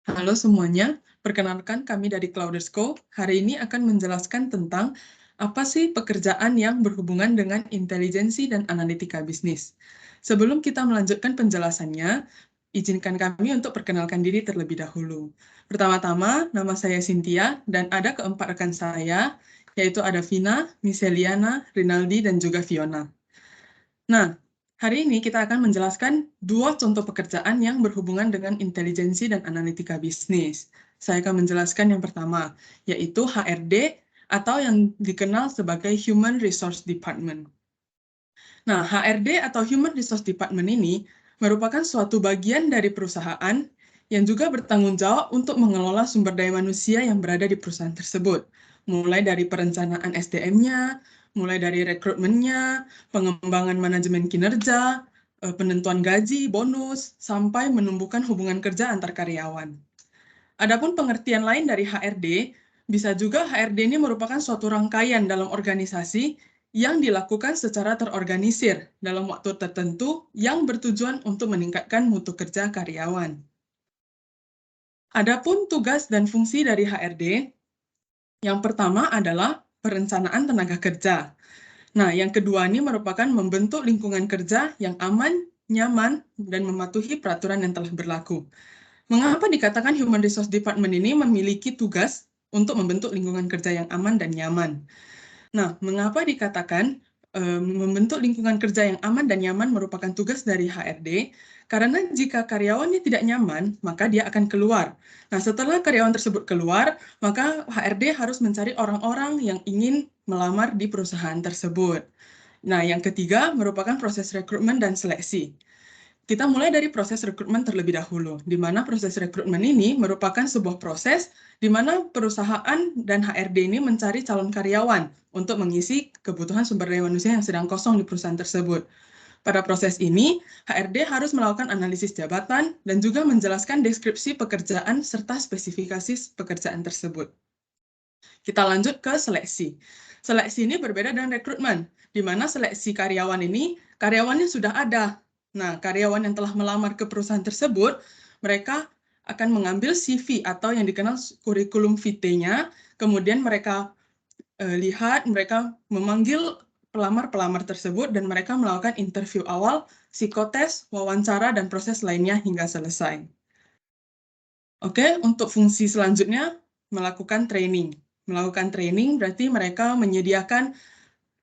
Halo semuanya, perkenalkan kami dari Cloudersco. Hari ini akan menjelaskan tentang apa sih pekerjaan yang berhubungan dengan intelijensi dan analitika bisnis. Sebelum kita melanjutkan penjelasannya, izinkan kami untuk perkenalkan diri terlebih dahulu. Pertama-tama, nama saya Cynthia dan ada keempat rekan saya, yaitu ada Vina, Miseliana, Rinaldi, dan juga Fiona. Nah, hari ini kita akan menjelaskan dua contoh pekerjaan yang berhubungan dengan intelijensi dan analitika bisnis. Saya akan menjelaskan yang pertama, yaitu HRD atau yang dikenal sebagai Human Resource Department. Nah, HRD atau Human Resource Department ini merupakan suatu bagian dari perusahaan yang juga bertanggung jawab untuk mengelola sumber daya manusia yang berada di perusahaan tersebut, mulai dari perencanaan SDM-nya, mulai dari rekrutmennya, pengembangan manajemen kinerja, penentuan gaji, bonus, sampai menumbuhkan hubungan kerja antar karyawan. Adapun pengertian lain dari HRD, bisa juga HRD ini merupakan suatu rangkaian dalam organisasi yang dilakukan secara terorganisir dalam waktu tertentu yang bertujuan untuk meningkatkan mutu kerja karyawan. Adapun tugas dan fungsi dari HRD, yang pertama adalah perencanaan tenaga kerja. Nah, yang kedua ini merupakan membentuk lingkungan kerja yang aman, nyaman, dan mematuhi peraturan yang telah berlaku. Mengapa dikatakan Human Resource Department ini memiliki tugas untuk membentuk lingkungan kerja yang aman dan nyaman? Nah, mengapa dikatakan membentuk lingkungan kerja yang aman dan nyaman merupakan tugas dari HRD? Karena jika karyawannya tidak nyaman, maka dia akan keluar. Nah, setelah karyawan tersebut keluar, maka HRD harus mencari orang-orang yang ingin melamar di perusahaan tersebut. Nah, yang ketiga merupakan proses rekrutmen dan seleksi. Kita mulai dari proses rekrutmen terlebih dahulu, di mana proses rekrutmen ini merupakan sebuah proses di mana perusahaan dan HRD ini mencari calon karyawan untuk mengisi kebutuhan sumber daya manusia yang sedang kosong di perusahaan tersebut. Pada proses ini, HRD harus melakukan analisis jabatan dan juga menjelaskan deskripsi pekerjaan serta spesifikasi pekerjaan tersebut. Kita lanjut ke seleksi. Seleksi ini berbeda dengan rekrutmen, di mana seleksi karyawan ini, karyawannya sudah ada. Nah, karyawan yang telah melamar ke perusahaan tersebut, mereka akan mengambil CV atau yang dikenal kurikulum vitae-nya, kemudian mereka lihat, mereka memanggil pelamar-pelamar tersebut, dan mereka melakukan interview awal, psikotes, wawancara, dan proses lainnya hingga selesai. Oke, untuk fungsi selanjutnya, melakukan training. Melakukan training berarti mereka menyediakan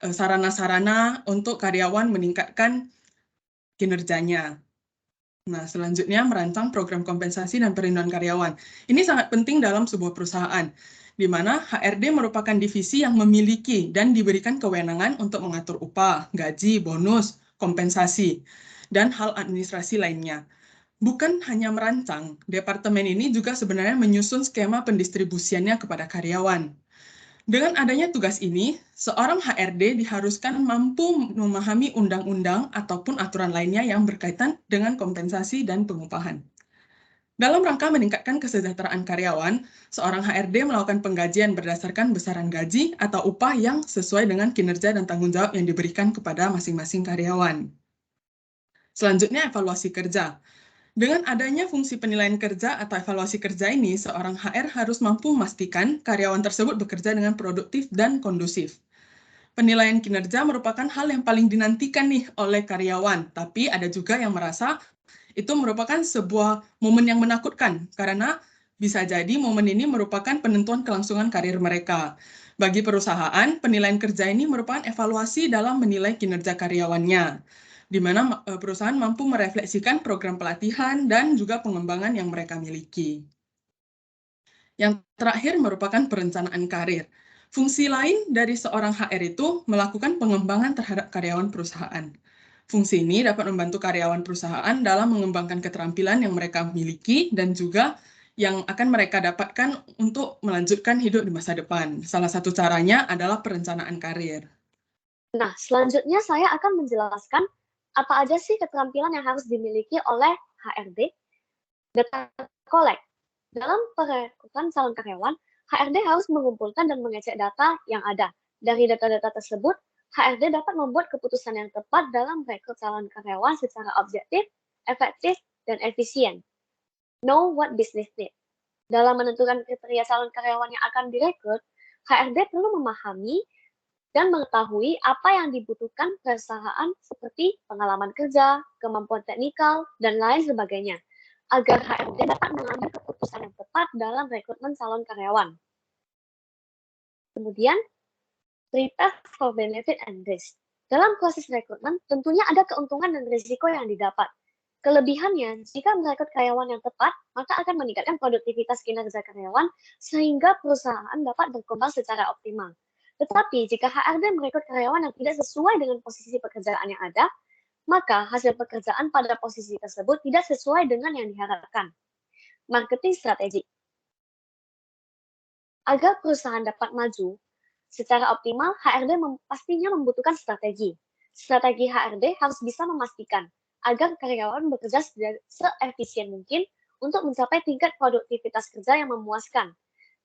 sarana-sarana untuk karyawan meningkatkan kinerjanya. Nah, selanjutnya merancang program kompensasi dan perlindungan karyawan. Ini sangat penting dalam sebuah perusahaan, di mana HRD merupakan divisi yang memiliki dan diberikan kewenangan untuk mengatur upah, gaji, bonus, kompensasi, dan hal administrasi lainnya. Bukan hanya merancang, departemen ini juga sebenarnya menyusun skema pendistribusiannya kepada karyawan. Dengan adanya tugas ini, seorang HRD diharuskan mampu memahami undang-undang ataupun aturan lainnya yang berkaitan dengan kompensasi dan pengupahan. Dalam rangka meningkatkan kesejahteraan karyawan, seorang HRD melakukan penggajian berdasarkan besaran gaji atau upah yang sesuai dengan kinerja dan tanggung jawab yang diberikan kepada masing-masing karyawan. Selanjutnya, evaluasi kerja. Dengan adanya fungsi penilaian kerja atau evaluasi kerja ini, seorang HR harus mampu memastikan karyawan tersebut bekerja dengan produktif dan kondusif. Penilaian kinerja merupakan hal yang paling dinantikan nih oleh karyawan, tapi ada juga yang merasa itu merupakan sebuah momen yang menakutkan, karena bisa jadi momen ini merupakan penentuan kelangsungan karir mereka. Bagi perusahaan, penilaian kerja ini merupakan evaluasi dalam menilai kinerja karyawannya, di mana perusahaan mampu merefleksikan program pelatihan dan juga pengembangan yang mereka miliki. Yang terakhir merupakan perencanaan karir. Fungsi lain dari seorang HR itu melakukan pengembangan terhadap karyawan perusahaan. Fungsi ini dapat membantu karyawan perusahaan dalam mengembangkan keterampilan yang mereka miliki dan juga yang akan mereka dapatkan untuk melanjutkan hidup di masa depan. Salah satu caranya adalah perencanaan karir. Nah, selanjutnya saya akan menjelaskan apa aja sih keterampilan yang harus dimiliki oleh HRD. Data collect. Dalam perekrutan calon karyawan, HRD harus mengumpulkan dan mengecek data yang ada. Dari data-data tersebut, HRD dapat membuat keputusan yang tepat dalam merekrut calon karyawan secara objektif, efektif, dan efisien. Know what business need. Dalam menentukan kriteria calon karyawan yang akan direkrut, HRD perlu memahami dan mengetahui apa yang dibutuhkan perusahaan seperti pengalaman kerja, kemampuan teknikal, dan lain sebagainya, agar HRD dapat mengambil keputusan yang tepat dalam rekrutmen calon karyawan. Kemudian, prepare for benefit and risk. Dalam proses rekrutmen, tentunya ada keuntungan dan risiko yang didapat. Kelebihannya, jika merekrut karyawan yang tepat, maka akan meningkatkan produktivitas kinerja karyawan sehingga perusahaan dapat berkembang secara optimal. Tetapi jika HRD merekrut karyawan yang tidak sesuai dengan posisi pekerjaan yang ada, maka hasil pekerjaan pada posisi tersebut tidak sesuai dengan yang diharapkan. Marketing strategi. Agar perusahaan dapat maju secara optimal, HRD pastinya membutuhkan strategi. Strategi HRD harus bisa memastikan agar karyawan bekerja seefisien mungkin untuk mencapai tingkat produktivitas kerja yang memuaskan.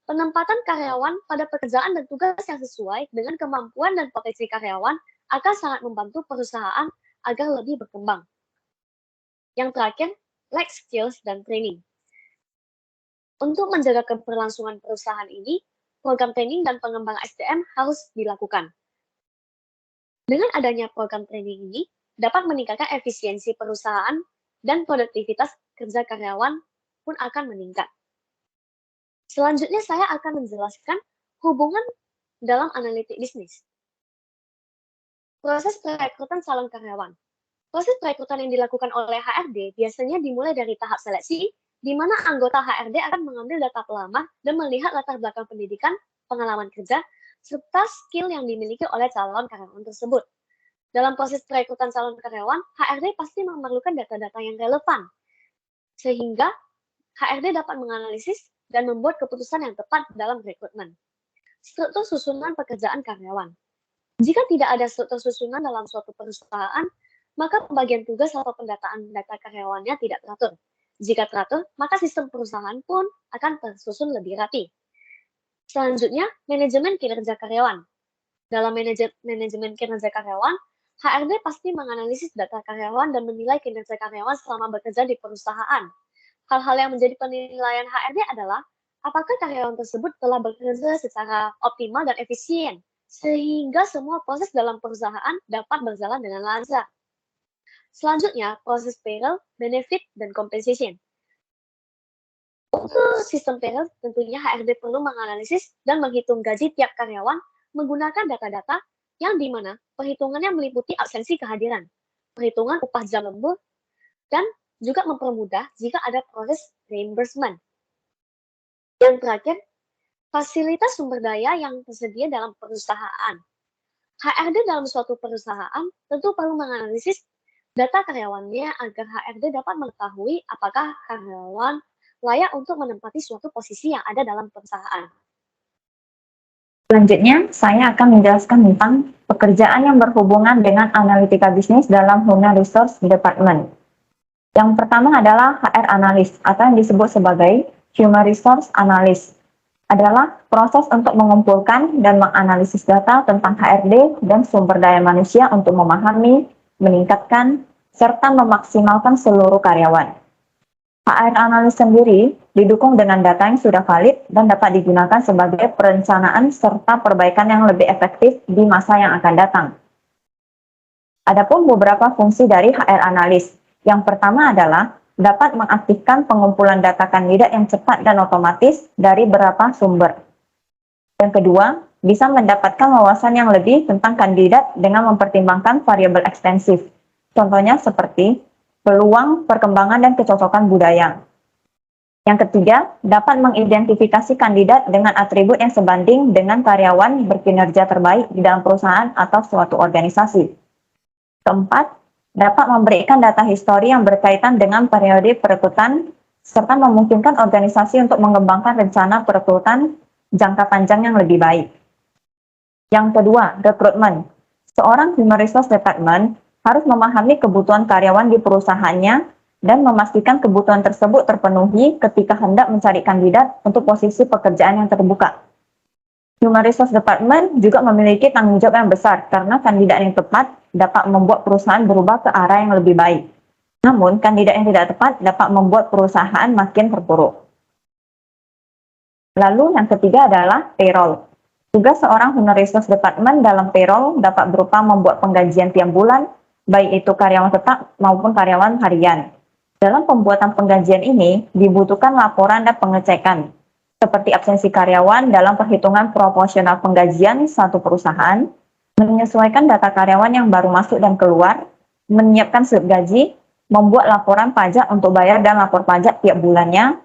Penempatan karyawan pada pekerjaan dan tugas yang sesuai dengan kemampuan dan potensi karyawan akan sangat membantu perusahaan agar lebih berkembang. Yang terakhir, like skills dan training. Untuk menjaga keberlangsungan perusahaan ini, program training dan pengembangan SDM harus dilakukan. Dengan adanya program training ini, dapat meningkatkan efisiensi perusahaan dan produktivitas kerja karyawan pun akan meningkat. Selanjutnya saya akan menjelaskan hubungan dalam analitik bisnis. Proses perekrutan calon karyawan. Proses perekrutan yang dilakukan oleh HRD biasanya dimulai dari tahap seleksi, di mana anggota HRD akan mengambil data pelamar dan melihat latar belakang pendidikan, pengalaman kerja, serta skill yang dimiliki oleh calon karyawan tersebut. Dalam proses perekrutan calon karyawan, HRD pasti memerlukan data-data yang relevan, sehingga HRD dapat menganalisis dan membuat keputusan yang tepat dalam rekrutmen. Struktur susunan pekerjaan karyawan. Jika tidak ada struktur susunan dalam suatu perusahaan, maka pembagian tugas atau pendataan data karyawannya tidak teratur. Jika teratur, maka sistem perusahaan pun akan tersusun lebih rapi. Selanjutnya, manajemen kinerja karyawan. Dalam manajemen kinerja karyawan, HRD pasti menganalisis data karyawan dan menilai kinerja karyawan selama bekerja di perusahaan. Hal-hal yang menjadi penilaian HRD adalah apakah karyawan tersebut telah bekerja secara optimal dan efisien, sehingga semua proses dalam perusahaan dapat berjalan dengan lancar. Selanjutnya, proses payroll, benefit, dan compensation. Untuk sistem payroll, tentunya HRD perlu menganalisis dan menghitung gaji tiap karyawan menggunakan data-data yang dimana perhitungannya meliputi absensi kehadiran, perhitungan upah jam lembur, dan juga mempermudah jika ada proses reimbursement. Yang terakhir, fasilitas sumber daya yang tersedia dalam perusahaan. HRD dalam suatu perusahaan tentu perlu menganalisis data karyawannya agar HRD dapat mengetahui apakah karyawan layak untuk menempati suatu posisi yang ada dalam perusahaan. Selanjutnya, saya akan menjelaskan tentang pekerjaan yang berhubungan dengan analitika bisnis dalam Human Resource Department. Yang pertama adalah HR Analyst atau yang disebut sebagai Human Resource Analyst. Adalah proses untuk mengumpulkan dan menganalisis data tentang HRD dan sumber daya manusia untuk memahami, meningkatkan, serta memaksimalkan seluruh karyawan. HR Analyst sendiri didukung dengan data yang sudah valid dan dapat digunakan sebagai perencanaan serta perbaikan yang lebih efektif di masa yang akan datang. Adapun beberapa fungsi dari HR Analyst. Yang pertama adalah dapat mengaktifkan pengumpulan data kandidat yang cepat dan otomatis dari beberapa sumber. Yang kedua, bisa mendapatkan wawasan yang lebih tentang kandidat dengan mempertimbangkan variabel ekstensif. Contohnya seperti peluang, perkembangan, dan kecocokan budaya. Yang ketiga, dapat mengidentifikasi kandidat dengan atribut yang sebanding dengan karyawan berkinerja terbaik di dalam perusahaan atau suatu organisasi. Keempat, dapat memberikan data histori yang berkaitan dengan periode perekrutan, serta memungkinkan organisasi untuk mengembangkan rencana perekrutan jangka panjang yang lebih baik. Yang kedua, rekrutmen. Seorang Human Resource Department harus memahami kebutuhan karyawan di perusahaannya dan memastikan kebutuhan tersebut terpenuhi ketika hendak mencari kandidat untuk posisi pekerjaan yang terbuka. Human Resource Department juga memiliki tanggung jawab yang besar karena kandidat yang tepat dapat membuat perusahaan berubah ke arah yang lebih baik. Namun, kandidat yang tidak tepat dapat membuat perusahaan makin terpuruk. Lalu yang ketiga adalah payroll. Tugas seorang Human Resource Department dalam payroll dapat berupa membuat penggajian tiap bulan, baik itu karyawan tetap maupun karyawan harian. Dalam pembuatan penggajian ini dibutuhkan laporan dan pengecekan, seperti absensi karyawan dalam perhitungan proporsional penggajian satu perusahaan, menyesuaikan data karyawan yang baru masuk dan keluar, menyiapkan slip gaji, membuat laporan pajak untuk bayar dan lapor pajak tiap bulannya,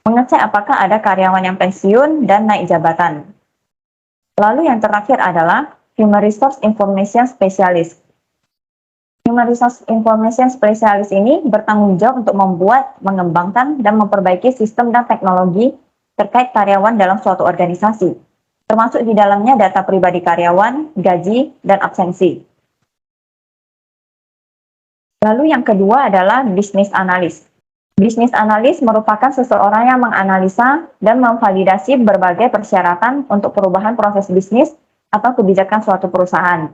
mengecek apakah ada karyawan yang pensiun dan naik jabatan. Lalu yang terakhir adalah Human Resource Information Specialist. Human Resource Information Specialist ini bertanggung jawab untuk membuat, mengembangkan, dan memperbaiki sistem dan teknologi terkait karyawan dalam suatu organisasi, termasuk di dalamnya data pribadi karyawan, gaji, dan absensi. Lalu yang kedua adalah Business Analyst. Business Analyst merupakan seseorang yang menganalisa dan memvalidasi berbagai persyaratan untuk perubahan proses bisnis atau kebijakan suatu perusahaan.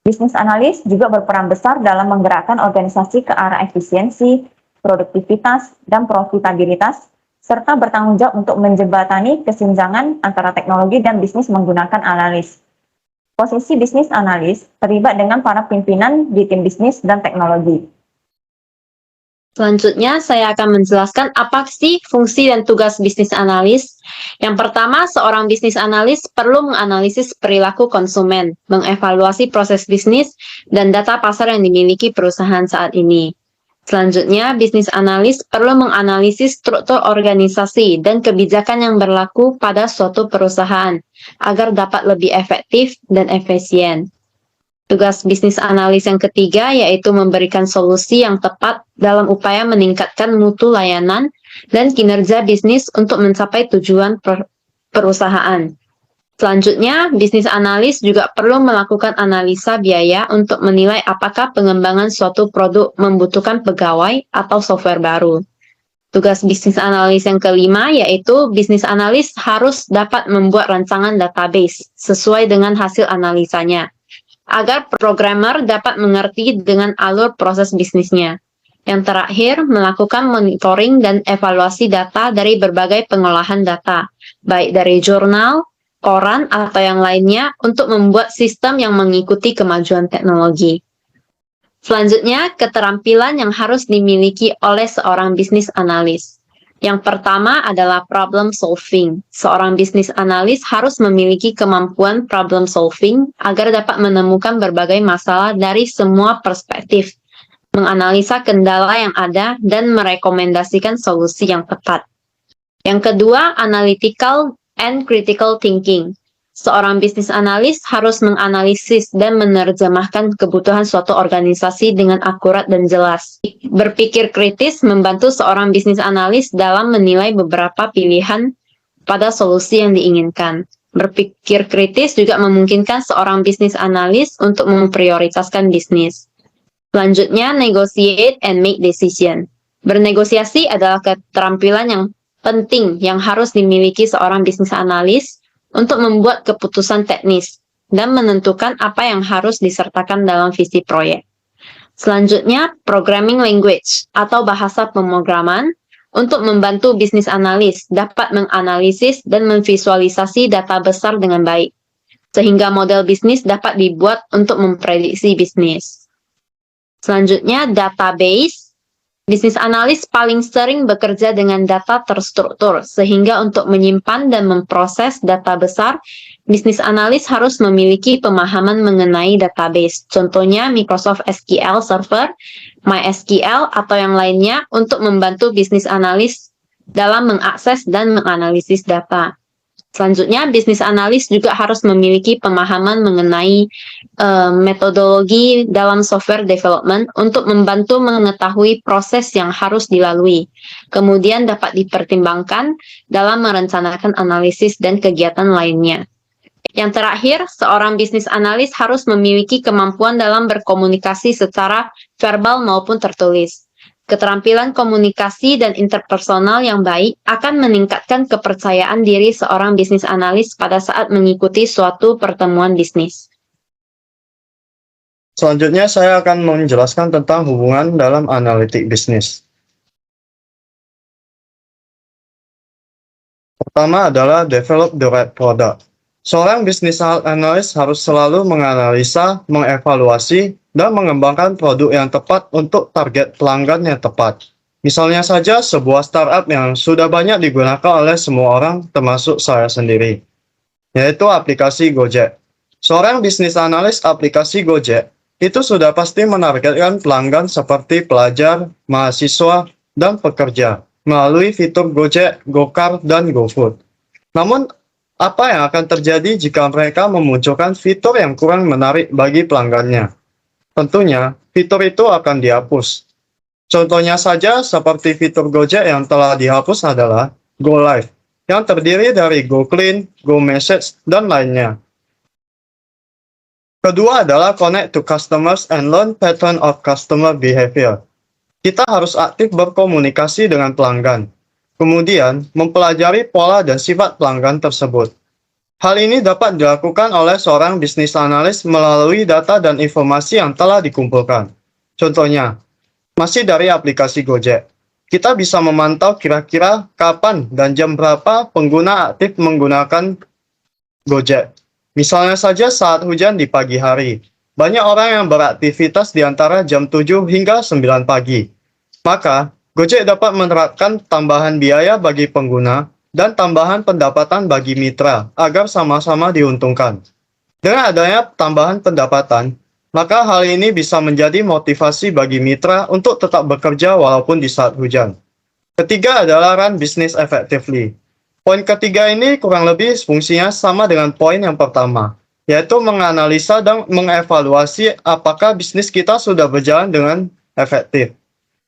Business Analyst juga berperan besar dalam menggerakkan organisasi ke arah efisiensi, produktivitas, dan profitabilitas, serta bertanggung jawab untuk menjembatani kesenjangan antara teknologi dan bisnis menggunakan analis. Posisi Business Analyst terlibat dengan para pimpinan di tim bisnis dan teknologi. Selanjutnya, saya akan menjelaskan apa sih fungsi dan tugas bisnis analis. Yang pertama, seorang bisnis analis perlu menganalisis perilaku konsumen, mengevaluasi proses bisnis, dan data pasar yang dimiliki perusahaan saat ini. Selanjutnya, bisnis analis perlu menganalisis struktur organisasi dan kebijakan yang berlaku pada suatu perusahaan, agar dapat lebih efektif dan efisien. Tugas bisnis analis yang ketiga yaitu memberikan solusi yang tepat dalam upaya meningkatkan mutu layanan dan kinerja bisnis untuk mencapai tujuan perusahaan. Selanjutnya, bisnis analis juga perlu melakukan analisa biaya untuk menilai apakah pengembangan suatu produk membutuhkan pegawai atau software baru. Tugas bisnis analis yang kelima yaitu bisnis analis harus dapat membuat rancangan database sesuai dengan hasil analisanya, agar programmer dapat mengerti dengan alur proses bisnisnya. Yang terakhir, melakukan monitoring dan evaluasi data dari berbagai pengolahan data, baik dari jurnal, koran, atau yang lainnya, untuk membuat sistem yang mengikuti kemajuan teknologi. Selanjutnya, keterampilan yang harus dimiliki oleh seorang bisnis analis. Yang pertama adalah problem solving. Seorang bisnis analis harus memiliki kemampuan problem solving agar dapat menemukan berbagai masalah dari semua perspektif, menganalisa kendala yang ada, dan merekomendasikan solusi yang tepat. Yang kedua, analytical and critical thinking. Seorang bisnis analis harus menganalisis dan menerjemahkan kebutuhan suatu organisasi dengan akurat dan jelas. Berpikir kritis membantu seorang bisnis analis dalam menilai beberapa pilihan pada solusi yang diinginkan. Berpikir kritis juga memungkinkan seorang bisnis analis untuk memprioritaskan bisnis. Selanjutnya, negotiate and make decision. Bernegosiasi adalah keterampilan yang penting yang harus dimiliki seorang bisnis analis untuk membuat keputusan teknis dan menentukan apa yang harus disertakan dalam visi proyek. Selanjutnya, programming language atau bahasa pemrograman untuk membantu bisnis analis dapat menganalisis dan memvisualisasi data besar dengan baik, sehingga model bisnis dapat dibuat untuk memprediksi bisnis. Selanjutnya, database. Bisnis analis paling sering bekerja dengan data terstruktur, sehingga untuk menyimpan dan memproses data besar, bisnis analis harus memiliki pemahaman mengenai database. Contohnya Microsoft SQL Server, MySQL, atau yang lainnya untuk membantu bisnis analis dalam mengakses dan menganalisis data. Selanjutnya, bisnis analis juga harus memiliki pemahaman mengenai metodologi dalam software development untuk membantu mengetahui proses yang harus dilalui, kemudian dapat dipertimbangkan dalam merencanakan analisis dan kegiatan lainnya. Yang terakhir, seorang bisnis analis harus memiliki kemampuan dalam berkomunikasi secara verbal maupun tertulis. Keterampilan komunikasi dan interpersonal yang baik akan meningkatkan kepercayaan diri seorang bisnis analis pada saat mengikuti suatu pertemuan bisnis. Selanjutnya, saya akan menjelaskan tentang hubungan dalam analitik bisnis. pertama adalah develop the right product. Seorang bisnis analis harus selalu menganalisa, mengevaluasi, dan mengembangkan produk yang tepat untuk target pelanggan yang tepat. Misalnya saja sebuah startup yang sudah banyak digunakan oleh semua orang, termasuk saya sendiri, yaitu aplikasi Gojek. Seorang bisnis analis aplikasi Gojek itu sudah pasti menargetkan pelanggan seperti pelajar, mahasiswa, dan pekerja melalui fitur Gojek, GoCar, dan GoFood. Namun, apa yang akan terjadi jika mereka memunculkan fitur yang kurang menarik bagi pelanggannya? Tentunya, fitur itu akan dihapus. Contohnya saja seperti fitur Gojek yang telah dihapus adalah Go Live, yang terdiri dari Go Clean, Go Message, dan lainnya. Kedua adalah connect to customers and learn pattern of customer behavior. Kita harus aktif berkomunikasi dengan pelanggan, kemudian mempelajari pola dan sifat pelanggan tersebut. Hal ini dapat dilakukan oleh seorang bisnis analis melalui data dan informasi yang telah dikumpulkan. Contohnya, masih dari aplikasi Gojek, kita bisa memantau kira-kira kapan dan jam berapa pengguna aktif menggunakan Gojek. Misalnya saja saat hujan di pagi hari, banyak orang yang beraktivitas di antara jam 7 hingga 9 pagi. Maka, Gojek dapat menerapkan tambahan biaya bagi pengguna dan tambahan pendapatan bagi mitra agar sama-sama diuntungkan. Dengan adanya tambahan pendapatan, maka hal ini bisa menjadi motivasi bagi mitra untuk tetap bekerja walaupun di saat hujan. Ketiga adalah run business effectively. Poin ketiga ini kurang lebih fungsinya sama dengan poin yang pertama, yaitu menganalisa dan mengevaluasi apakah bisnis kita sudah berjalan dengan efektif.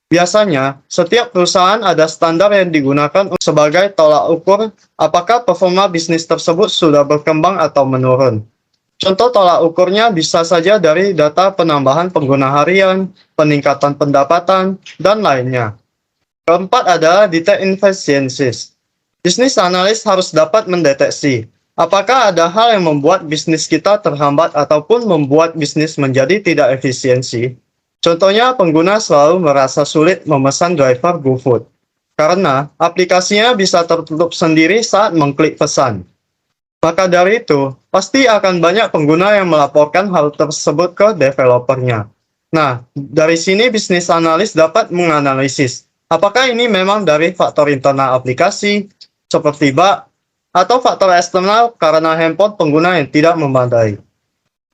Biasanya, setiap perusahaan ada standar yang digunakan sebagai tolak ukur apakah performa bisnis tersebut sudah berkembang atau menurun. Contoh tolak ukurnya bisa saja dari data penambahan pengguna harian, peningkatan pendapatan, dan lainnya. Keempat adalah detect inefficiencies. Bisnis analis harus dapat mendeteksi apakah ada hal yang membuat bisnis kita terhambat ataupun membuat bisnis menjadi tidak efisiensi. Contohnya, pengguna selalu merasa sulit memesan driver GoFood karena aplikasinya bisa tertutup sendiri saat mengklik pesan. Maka dari itu, pasti akan banyak pengguna yang melaporkan hal tersebut ke developernya. Nah, dari sini bisnis analis dapat menganalisis apakah ini memang dari faktor internal aplikasi, seperti bug, atau faktor eksternal karena handphone pengguna yang tidak memadai.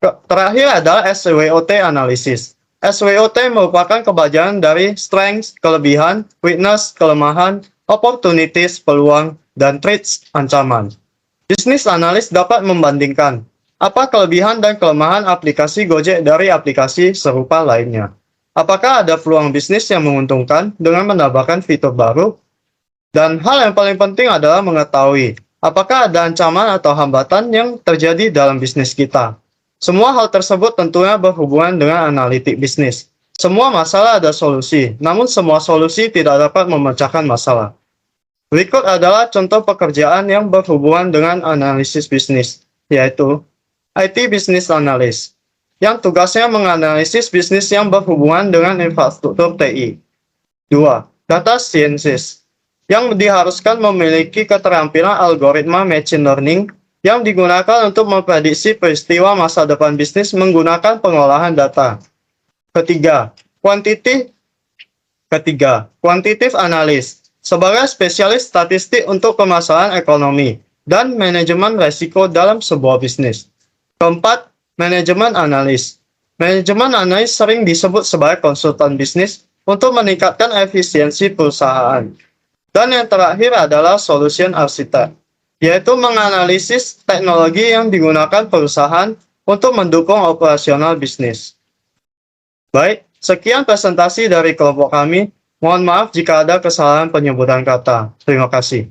Terakhir adalah SWOT analysis. SWOT merupakan kebagian dari strengths, kelebihan, weakness, kelemahan, opportunities, peluang, dan threats, ancaman. Bisnis analis dapat membandingkan apa kelebihan dan kelemahan aplikasi Gojek dari aplikasi serupa lainnya. Apakah ada peluang bisnis yang menguntungkan dengan menambahkan fitur baru? Dan hal yang paling penting adalah mengetahui apakah ada ancaman atau hambatan yang terjadi dalam bisnis kita. Semua hal tersebut tentunya berhubungan dengan analitik bisnis. Semua masalah ada solusi, namun semua solusi tidak dapat memecahkan masalah. Berikut adalah contoh pekerjaan yang berhubungan dengan analisis bisnis, yaitu IT Business Analyst, yang tugasnya menganalisis bisnis yang berhubungan dengan infrastruktur TI. 2. Data Scientist, yang diharuskan memiliki keterampilan algoritma machine learning yang digunakan untuk memprediksi peristiwa masa depan bisnis menggunakan pengolahan data. Ketiga, Quantitative Analyst, sebagai spesialis statistik untuk permasalahan ekonomi dan manajemen risiko dalam sebuah bisnis. Keempat, Manajemen Analyst. Manajemen analis sering disebut sebagai konsultan bisnis untuk meningkatkan efisiensi perusahaan. Dan yang terakhir adalah Solution Architect, yaitu menganalisis teknologi yang digunakan perusahaan untuk mendukung operasional bisnis. Baik, sekian presentasi dari kelompok kami. Mohon maaf jika ada kesalahan penyebutan kata. Terima kasih.